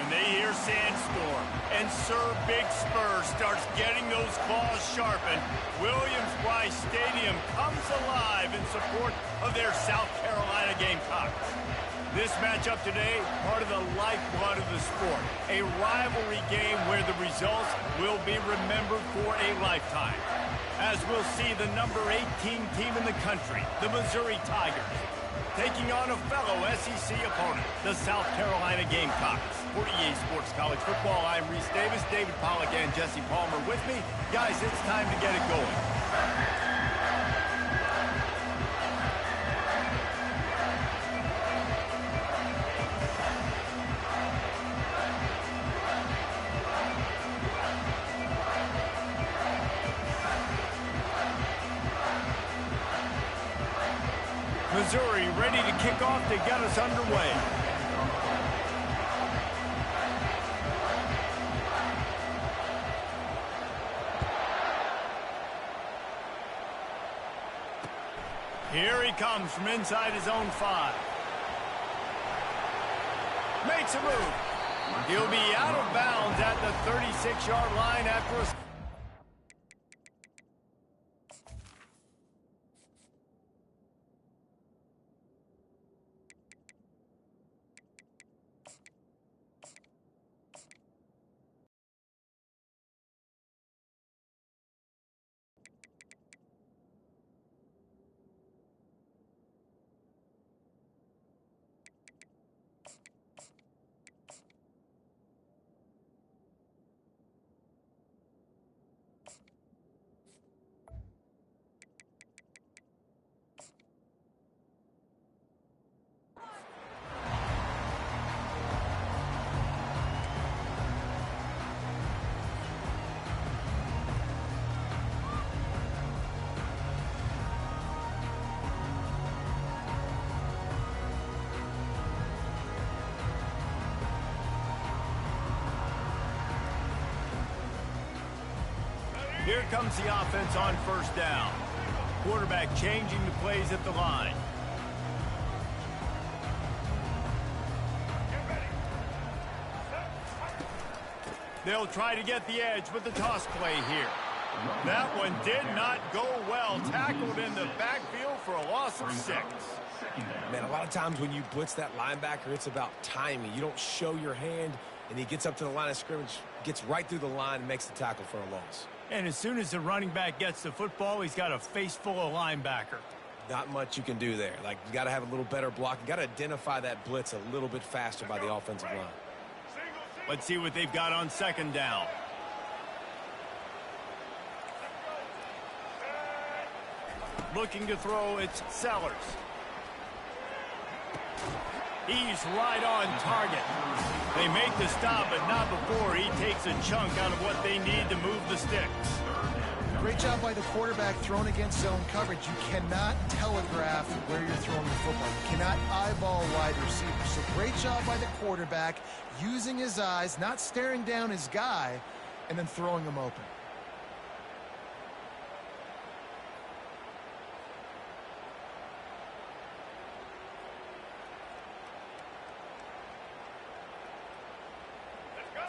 When they hear Sandstorm and Sir Big Spur starts getting those claws sharpened, Williams-Brice Stadium comes alive in support of their South Carolina Gamecocks. This matchup today, part of the lifeblood of the sport, a rivalry game where the results will be remembered for a lifetime. As we'll see the number 18 team in the country, the Missouri Tigers, taking on a fellow SEC opponent, the South Carolina Gamecocks. For EA Sports College Football, I'm Reese Davis, David Pollack, and Jesse Palmer with me. Guys, it's time to get it going. Missouri ready to kick off to get us underway. Here he comes from inside his own 5. Makes a move. He'll be out of bounds at the 36-yard line after a... Here comes the offense on first down. Quarterback changing the plays at the line. They'll try to get the edge with the toss play here. That one did not go well. Tackled in the backfield for a loss of 6. Man, a lot of times when you blitz that linebacker, it's about timing. You don't show your hand, and he gets up to the line of scrimmage, gets right through the line, and makes the tackle for a loss. And as soon as the running back gets the football, he's got a face full of linebacker. Not much you can do there. Like, you got to have a little better block. You got to identify that blitz a little bit faster by the offensive line. Let's see what they've got on second down. Looking to throw, it's Sellers. He's right on target. They make the stop, but not before he takes a chunk out of what they need to move the sticks. Great job by the quarterback thrown against zone coverage. You cannot telegraph where you're throwing the football. You cannot eyeball wide receivers. So great job by the quarterback using his eyes, not staring down his guy, and then throwing him open.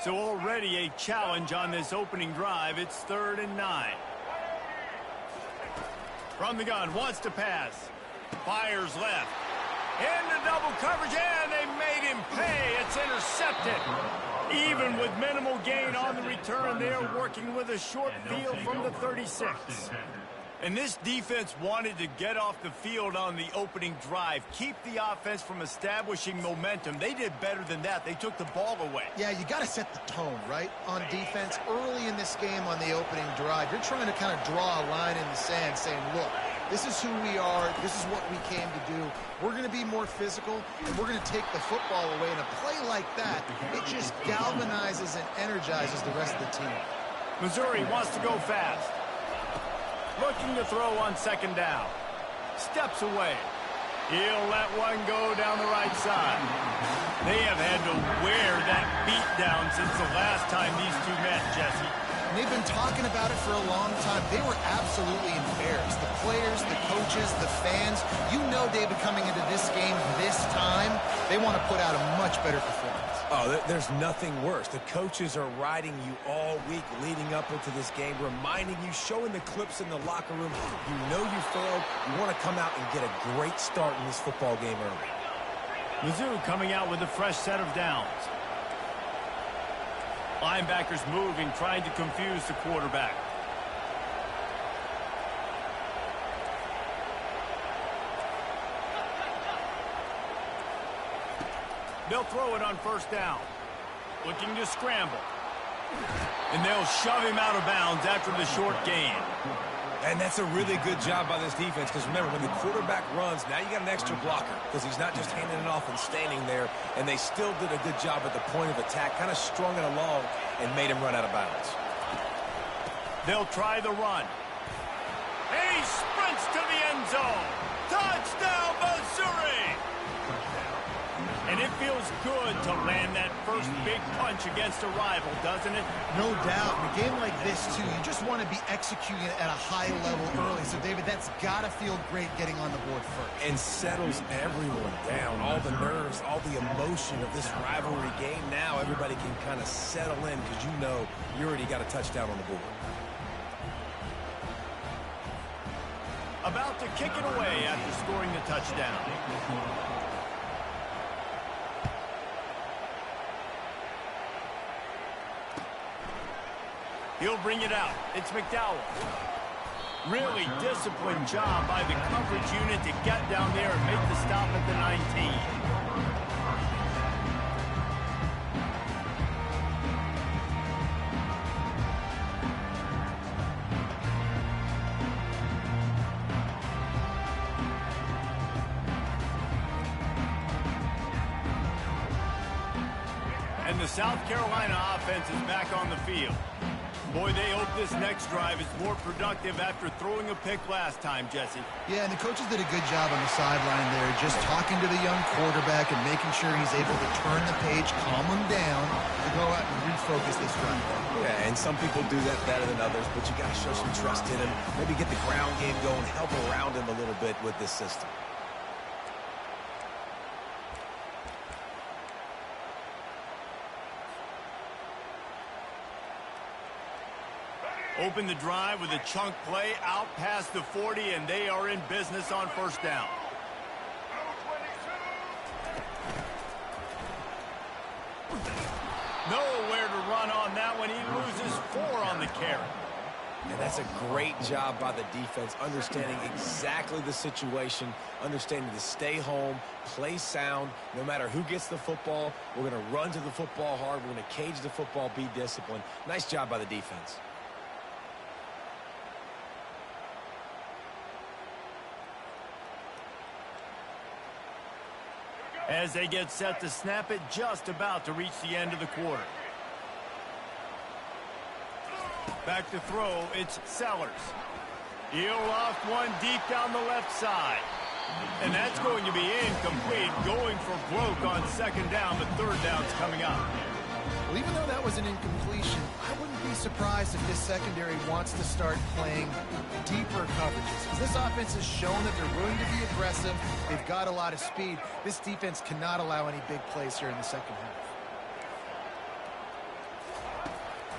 So already a challenge on this opening drive. It's 3rd and 9. From the gun, wants to pass. Fires left. Into double coverage, and they made him pay. It's intercepted. Even with minimal gain on the return, they're working with a short field from the 36. And this defense wanted to get off the field on the opening drive, keep the offense from establishing momentum. They did better than that. They took the ball away. Yeah, you got to set the tone, right, on defense. Early in this game on the opening drive, you're trying to kind of draw a line in the sand saying, look, this is who we are. This is what we came to do. We're going to be more physical, and we're going to take the football away. And a play like that, it just galvanizes and energizes the rest of the team. Missouri wants to go fast. Looking to throw on second down. Steps away. He'll let one go down the right side. They have had to wear that beat down since the last time these two met, Jesse. And they've been talking about it for a long time. They were absolutely embarrassed. The players, the coaches, the fans. You know, David, coming into this game this time, they want to put out a much better performance. Oh, there's nothing worse. The coaches are riding you all week leading up into this game, reminding you, showing the clips in the locker room. You know you failed. You want to come out and get a great start in this football game early. Mizzou coming out with a fresh set of downs. Linebackers moving, trying to confuse the quarterback. They'll throw it on first down. Looking to scramble. And they'll shove him out of bounds after the short gain. And that's a really good job by this defense, because remember, when the quarterback runs, now you got an extra blocker, because he's not just handing it off and standing there, and they still did a good job at the point of attack, kind of strung it along and made him run out of bounds. They'll try the run. And he sprints to the end zone. Touchdown, Missouri! And it feels good to land that first big punch against a rival, doesn't it? No doubt. In a game like this, too, you just want to be executing it at a high level early. So, David, that's got to feel great getting on the board first. And settles everyone down. All the nerves, all the emotion of this rivalry game. Now everybody can kind of settle in, because you know you already got a touchdown on the board. About to kick it away after scoring the touchdown. He'll bring it out. It's McDowell. Really disciplined job by the coverage unit to get down there and make the stop at the 19. And the South Carolina offense is back on the field. Boy, they hope this next drive is more productive after throwing a pick last time, Jesse. Yeah, and the coaches did a good job on the sideline there, just talking to the young quarterback and making sure he's able to turn the page, calm him down, to go out and refocus this drive. Yeah, and some people do that better than others, but you got to show some trust in him. Maybe get the ground game going, help around him a little bit with this system. Open the drive with a chunk play out past the 40, and they are in business on first down. Nowhere to run on that one. He loses 4 on the carry. And that's a great job by the defense, understanding exactly the situation, understanding to stay home, play sound. No matter who gets the football, we're going to run to the football hard. We're going to cage the football, be disciplined. Nice job by the defense. As they get set to snap it, just about to reach the end of the quarter. Back to throw, it's Sellers. He'll loft one deep down the left side. And that's going to be incomplete, going for broke on second down, but third down's coming up. Well, even though that was an incompletion, I wouldn't be surprised if this secondary wants to start playing deeper coverages. Because this offense has shown that they're willing to be aggressive. They've got a lot of speed. This defense cannot allow any big plays here in the second half.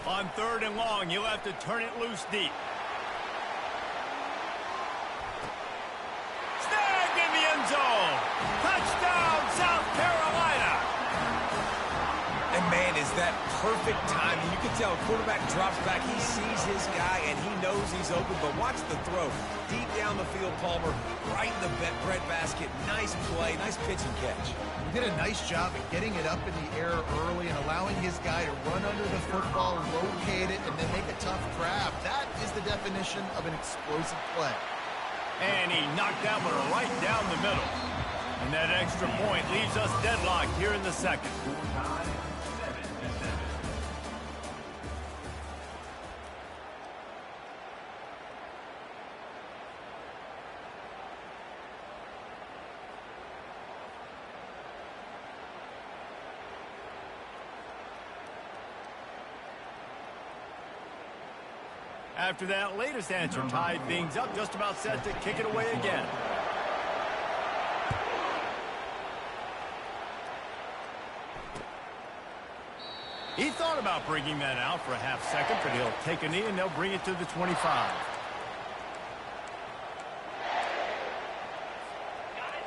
On third and long, he'll have to turn it loose deep. Snagged in the end zone. Touchdown, South Carolina. And, man, is that perfect timing. You can tell a quarterback drops back. He sees his guy, and he knows he's open. But watch the throw. Deep down the field, Palmer, right in the bread basket. Nice play, nice pitch and catch. He did a nice job at getting it up in the air early and allowing his guy to run under the football, locate it, and then make a tough grab. That is the definition of an explosive play. And he knocked that one right down the middle. And that extra point leaves us deadlocked here in the second. After that latest answer tied things up, just about set to kick it away again. He thought about bringing that out for a half second, but he'll take a knee and they'll bring it to the 25.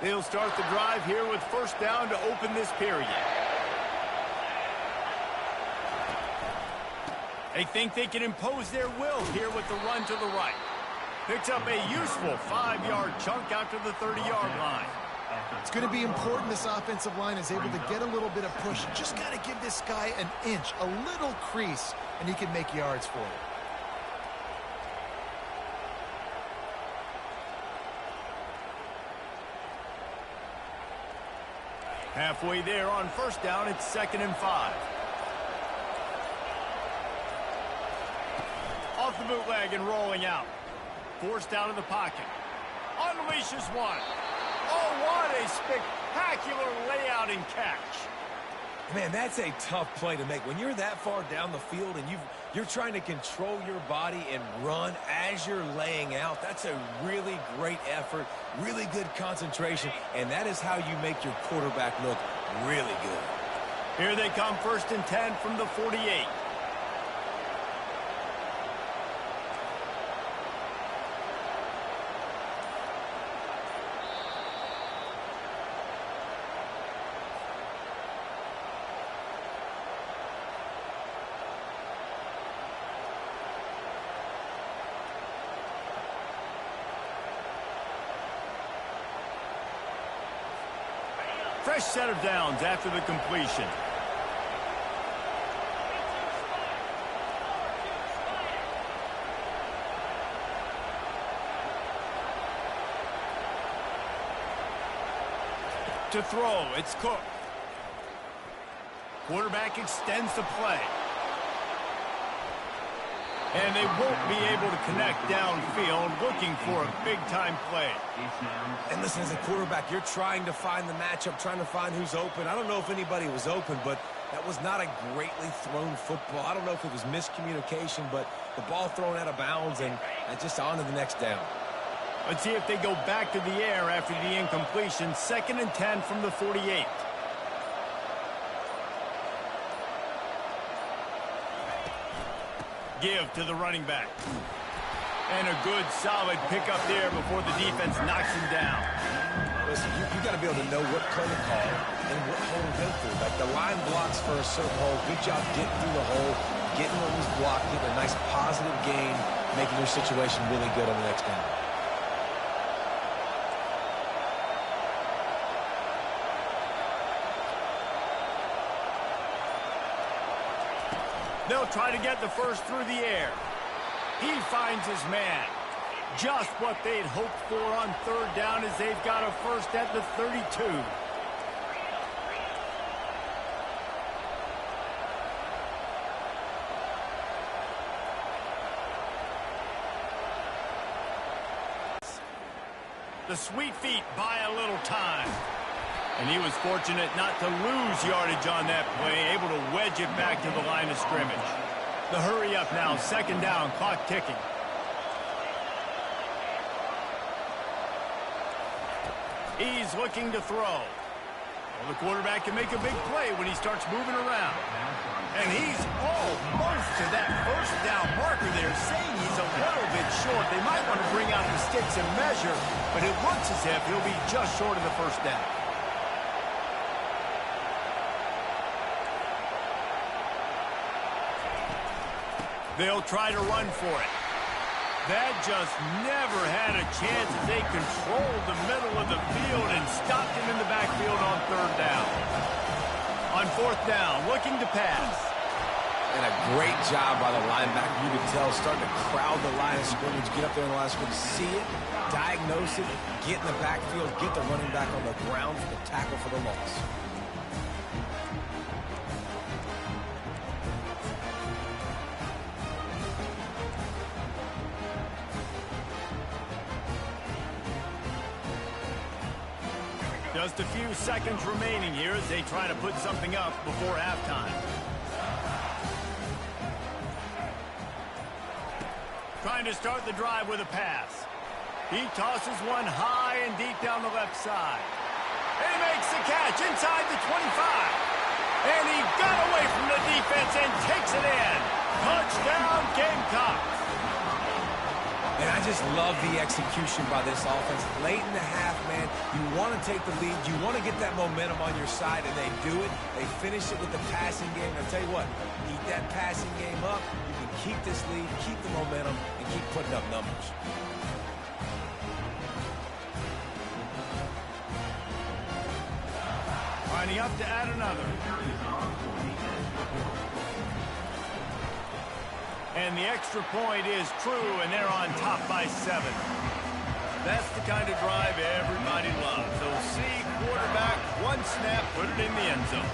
They'll start the drive here with first down to open this period. They think they can impose their will here with the run to the right. Picks up a useful 5-yard chunk out to the 30-yard line. It's going to be important this offensive line is able to get a little bit of push. Just got to give this guy an inch, a little crease, and he can make yards for it. Halfway there on first down, it's 2nd and 5. Off the bootleg and rolling out. Forced out of the pocket. Unleashes one. Oh, what a spectacular layout and catch. Man, that's a tough play to make. When you're that far down the field and you're trying to control your body and run as you're laying out, that's a really great effort, really good concentration, and that is how you make your quarterback look really good. Here they come, 1st and 10 from the 48. Fresh set of downs after the completion. To throw, it's Cook. Quarterback extends the play. And they won't be able to connect downfield, looking for a big-time play. And listen, as a quarterback, you're trying to find the matchup, trying to find who's open. I don't know if anybody was open, but that was not a greatly thrown football. I don't know if it was miscommunication, but the ball thrown out of bounds and just on to the next down. Let's see if they go back to the air after the incompletion. 2nd and 10 from the 48. Give to the running back. And a good, solid pickup there before the defense knocks him down. Listen, you got to be able to know what play to call and what hole to go through. Like the line blocks for a certain hole. Good job getting through the hole, getting what was blocked, getting a nice positive gain, making your situation really good on the next down. They'll try to get the first through the air. He finds his man. Just what they'd hoped for on 3rd down as they've got a first at the 32. The Sweet Feet buy a little time. And he was fortunate not to lose yardage on that play, able to wedge it back to the line of scrimmage. The hurry up now, 2nd down, clock ticking. He's looking to throw. Well, the quarterback can make a big play when he starts moving around. And he's almost to that first down marker there, saying he's a little bit short. They might want to bring out the sticks and measure, but it looks as if he'll be just short of the first down. They'll try to run for it. That just never had a chance as they controlled the middle of the field and stopped him in the backfield on 3rd down. On 4th down, looking to pass. And a great job by the linebacker. You could tell, starting to crowd the line of scrimmage, get up there in the line of scrimmage, see it, diagnose it, get in the backfield, get the running back on the ground for the tackle for the loss. Just a few seconds remaining here as they try to put something up before halftime. Trying to start the drive with a pass. He tosses one high and deep down the left side. And he makes the catch inside the 25. And he got away from the defense and takes it in. Touchdown, Gamecocks. And I just love the execution by this offense. Late in the half, man, you want to take the lead. You want to get that momentum on your side, and they do it. They finish it with the passing game. I'll tell you what, keep that passing game up. You can keep this lead, keep the momentum, and keep putting up numbers. Lining up to add another. And the extra point is true, and they're on top by 7. That's the kind of drive everybody loves. So see quarterback, one snap, put it in the end zone.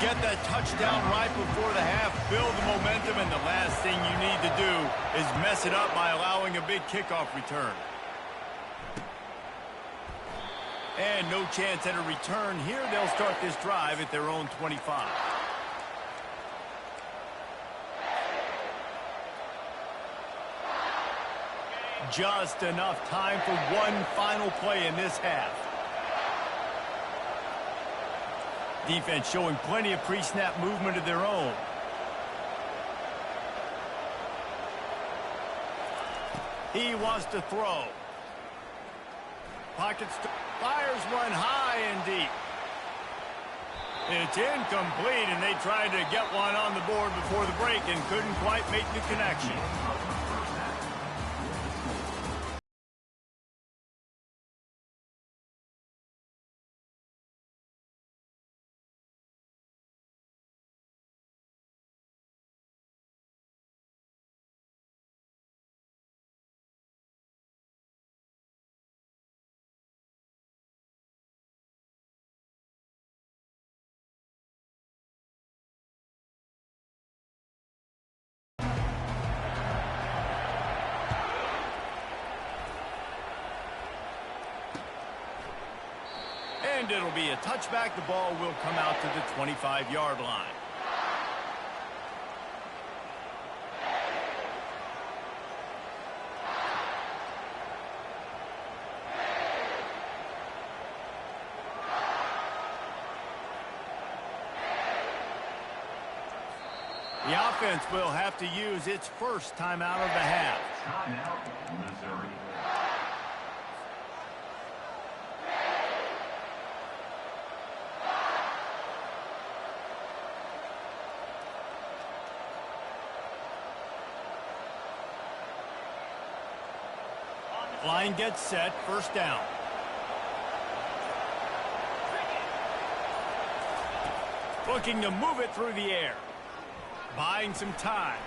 Get that touchdown right before the half, build the momentum, and the last thing you need to do is mess it up by allowing a big kickoff return. And no chance at a return here. They'll start this drive at their own 25. Just enough time for one final play in this half. Defense showing plenty of pre-snap movement of their own. He wants to throw. Pocket fires one high and deep. It's incomplete, and they tried to get one on the board before the break and couldn't quite make the connection. And it'll be a touchback. The ball will come out to the 25-yard line. The offense will have to use its first timeout of the half. Timeout, Missouri. Line gets set, first down. Looking to move it through the air. Buying some time.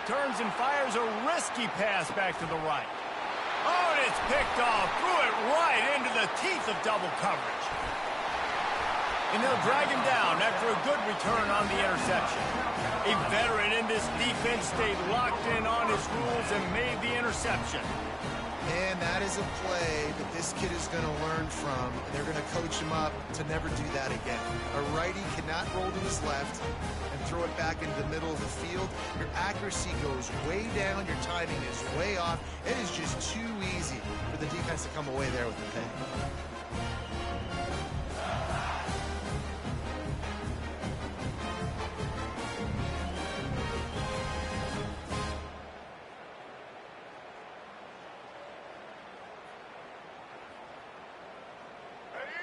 Turns and fires a risky pass back to the right. Oh, and it's picked off. Threw it right into the teeth of double coverage. And they'll drag him down after a good return on the interception. A veteran in this defense stayed locked in on his rules and made the interception. And that is a play that this kid is going to learn from. They're going to coach him up to never do that again. A righty cannot roll to his left and throw it back into the middle of the field. Your accuracy goes way down. Your timing is way off. It is just too easy for the defense to come away there with the pick.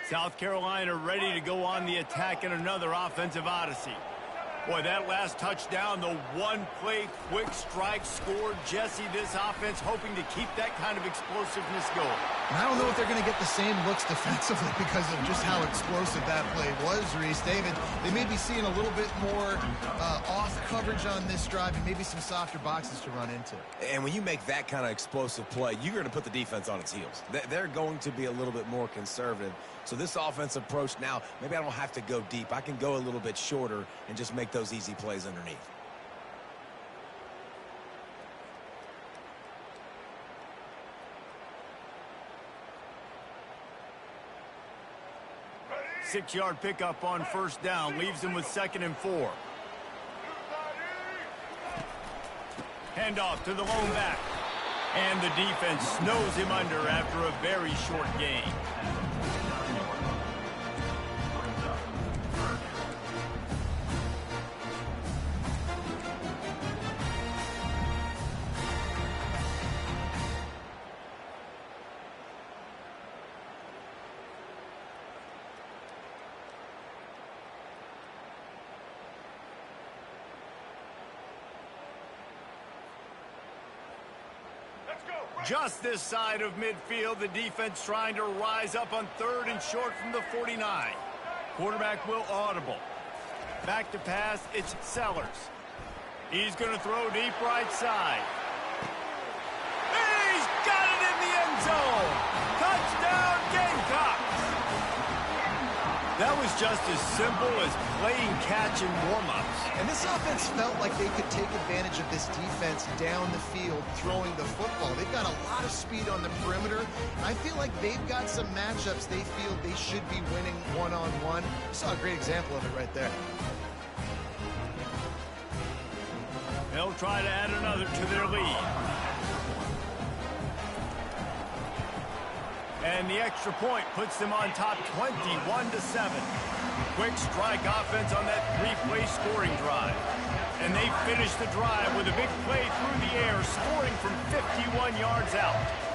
South Carolina ready to go on the attack in another offensive odyssey. Boy, that last touchdown, the one-play quick strike scored. Jesse, this offense hoping to keep that kind of explosiveness going. And I don't know if they're going to get the same looks defensively because of just how explosive that play was, Reese. David, they may be seeing a little bit more off coverage on this drive and maybe some softer boxes to run into. And when you make that kind of explosive play, you're going to put the defense on its heels. They're going to be a little bit more conservative. So this offensive approach now, maybe I don't have to go deep. I can go a little bit shorter and just make those easy plays underneath. Six-yard pickup on first down. Leaves them with 2nd and 4. Handoff to the lone back. And the defense snows him under after a very short gain. Just this side of midfield, the defense trying to rise up on 3rd and short from the 49. Quarterback will audible. Back to pass, it's Sellers. He's going to throw deep right side. He's got it in the end zone! Touchdown, Gamecocks! That was just as simple as playing catch in warm-ups. And this offense felt like they could take advantage of this defense down the field throwing the football. They've got a lot of speed on the perimeter. And I feel like they've got some matchups they feel they should be winning one-on-one. We saw a great example of it right there. They'll try to add another to their lead. And the extra point puts them on top 21-7. Quick strike offense on that 3-play scoring drive. And they finish the drive with a big play through the air, scoring from 51 yards out.